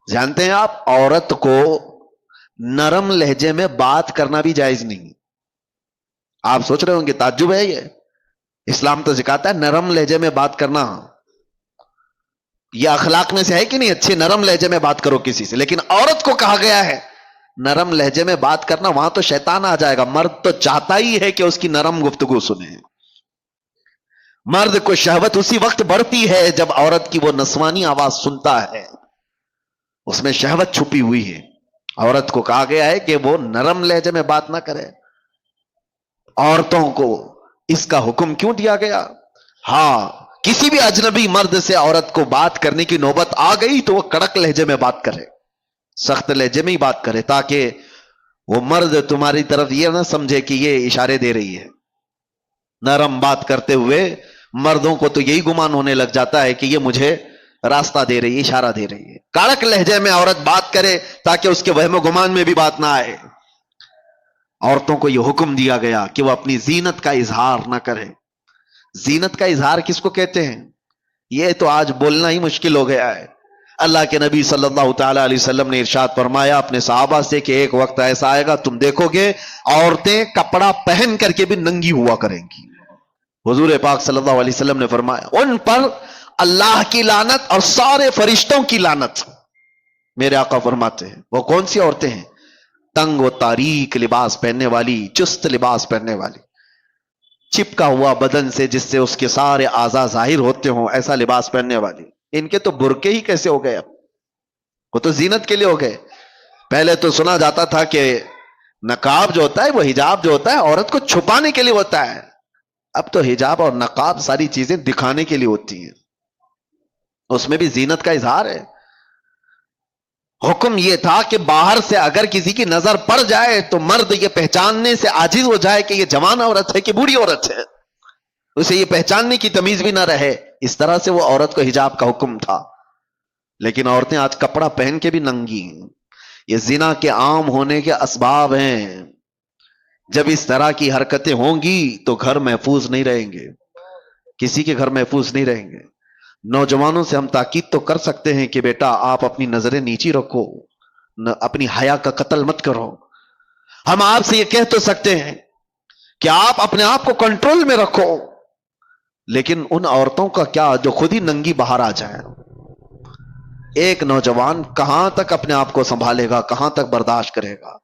جانتے ہیں آپ عورت کو نرم لہجے میں بات کرنا بھی جائز نہیں. آپ سوچ رہے ہوں گے تعجب ہے یہ, اسلام تو سکھاتا ہے نرم لہجے میں بات کرنا. یہ اخلاق میں سے ہے کہ نہیں, اچھے نرم لہجے میں بات کرو کسی سے, لیکن عورت کو کہا گیا ہے نرم لہجے میں بات کرنا. وہاں تو شیطان آ جائے گا. مرد تو چاہتا ہی ہے کہ اس کی نرم گفتگو سنے. مرد کو شہوت اسی وقت بڑھتی ہے جب عورت کی وہ نسوانی آواز سنتا ہے, اس میں شہوت چھپی ہوئی ہے. عورت کو کہا گیا ہے کہ وہ نرم لہجے میں بات نہ کرے. عورتوں کو اس کا حکم کیوں دیا گیا؟ ہاں, کسی بھی اجنبی مرد سے عورت کو بات کرنے کی نوبت آ گئی تو وہ کڑک لہجے میں بات کرے, سخت لہجے میں ہی بات کرے, تاکہ وہ مرد تمہاری طرف یہ نہ سمجھے کہ یہ اشارے دے رہی ہے. نرم بات کرتے ہوئے مردوں کو تو یہی گمان ہونے لگ جاتا ہے کہ یہ مجھے راستہ دے رہی ہے, اشارہ دے رہی ہے. کڑک لہجے میں عورت بات کرے تاکہ اس کے وہم و گمان میں بھی بات نہ آئے. عورتوں کو یہ حکم دیا گیا کہ وہ اپنی زینت کا اظہار نہ کرے. زینت کا اظہار کس کو کہتے ہیں؟ یہ تو آج بولنا ہی مشکل ہو گیا ہے. اللہ کے نبی صلی اللہ تعالی علیہ وسلم نے ارشاد فرمایا اپنے صحابہ سے کہ ایک وقت ایسا آئے گا تم دیکھو گے عورتیں کپڑا پہن کر کے بھی ننگی ہوا کریں گی. حضور پاک صلی اللہ علیہ وسلم نے فرمایا ان پر اللہ کی لعنت اور سارے فرشتوں کی لعنت. میرے آقا فرماتے ہیں وہ کون سی عورتیں ہیں؟ تنگ و تاریک لباس پہننے والی, چست لباس پہننے والی, چپکا ہوا بدن سے جس سے اس کے سارے اعضاء ظاہر ہوتے ہوں ایسا لباس پہننے والی. ان کے تو برقعے ہی کیسے ہو گئے, اب وہ تو زینت کے لیے ہو گئے. پہلے تو سنا جاتا تھا کہ نقاب جو ہوتا ہے, وہ حجاب جو ہوتا ہے عورت کو چھپانے کے لیے ہوتا ہے. اب تو حجاب اور نقاب ساری چیزیں دکھانے کے لیے ہوتی ہیں, اس میں بھی زینت کا اظہار ہے. حکم یہ تھا کہ باہر سے اگر کسی کی نظر پڑ جائے تو مرد یہ پہچاننے سے عاجز ہو جائے کہ یہ جوان عورت ہے کہ بوڑھی عورت ہے, اسے یہ پہچاننے کی تمیز بھی نہ رہے. اس طرح سے وہ عورت کو حجاب کا حکم تھا. لیکن عورتیں آج کپڑا پہن کے بھی ننگی ہیں. یہ زنا کے عام ہونے کے اسباب ہیں. جب اس طرح کی حرکتیں ہوں گی تو گھر محفوظ نہیں رہیں گے, کسی کے گھر محفوظ نہیں رہیں گے. نوجوانوں سے ہم تاکید تو کر سکتے ہیں کہ بیٹا آپ اپنی نظریں نیچی رکھو, اپنی حیا کا قتل مت کرو. ہم آپ سے یہ کہہ تو سکتے ہیں کہ آپ اپنے آپ کو کنٹرول میں رکھو, لیکن ان عورتوں کا کیا جو خود ہی ننگی باہر آ جائیں. ایک نوجوان کہاں تک اپنے آپ کو سنبھالے گا, کہاں تک برداشت کرے گا؟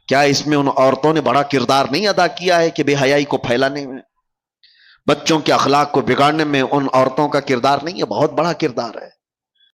کیا اس میں ان عورتوں نے بڑا کردار نہیں ادا کیا ہے کہ بے حیائی کو پھیلانے میں, بچوں کے اخلاق کو بگاڑنے میں ان عورتوں کا کردار نہیں ہے؟ بہت بڑا کردار ہے.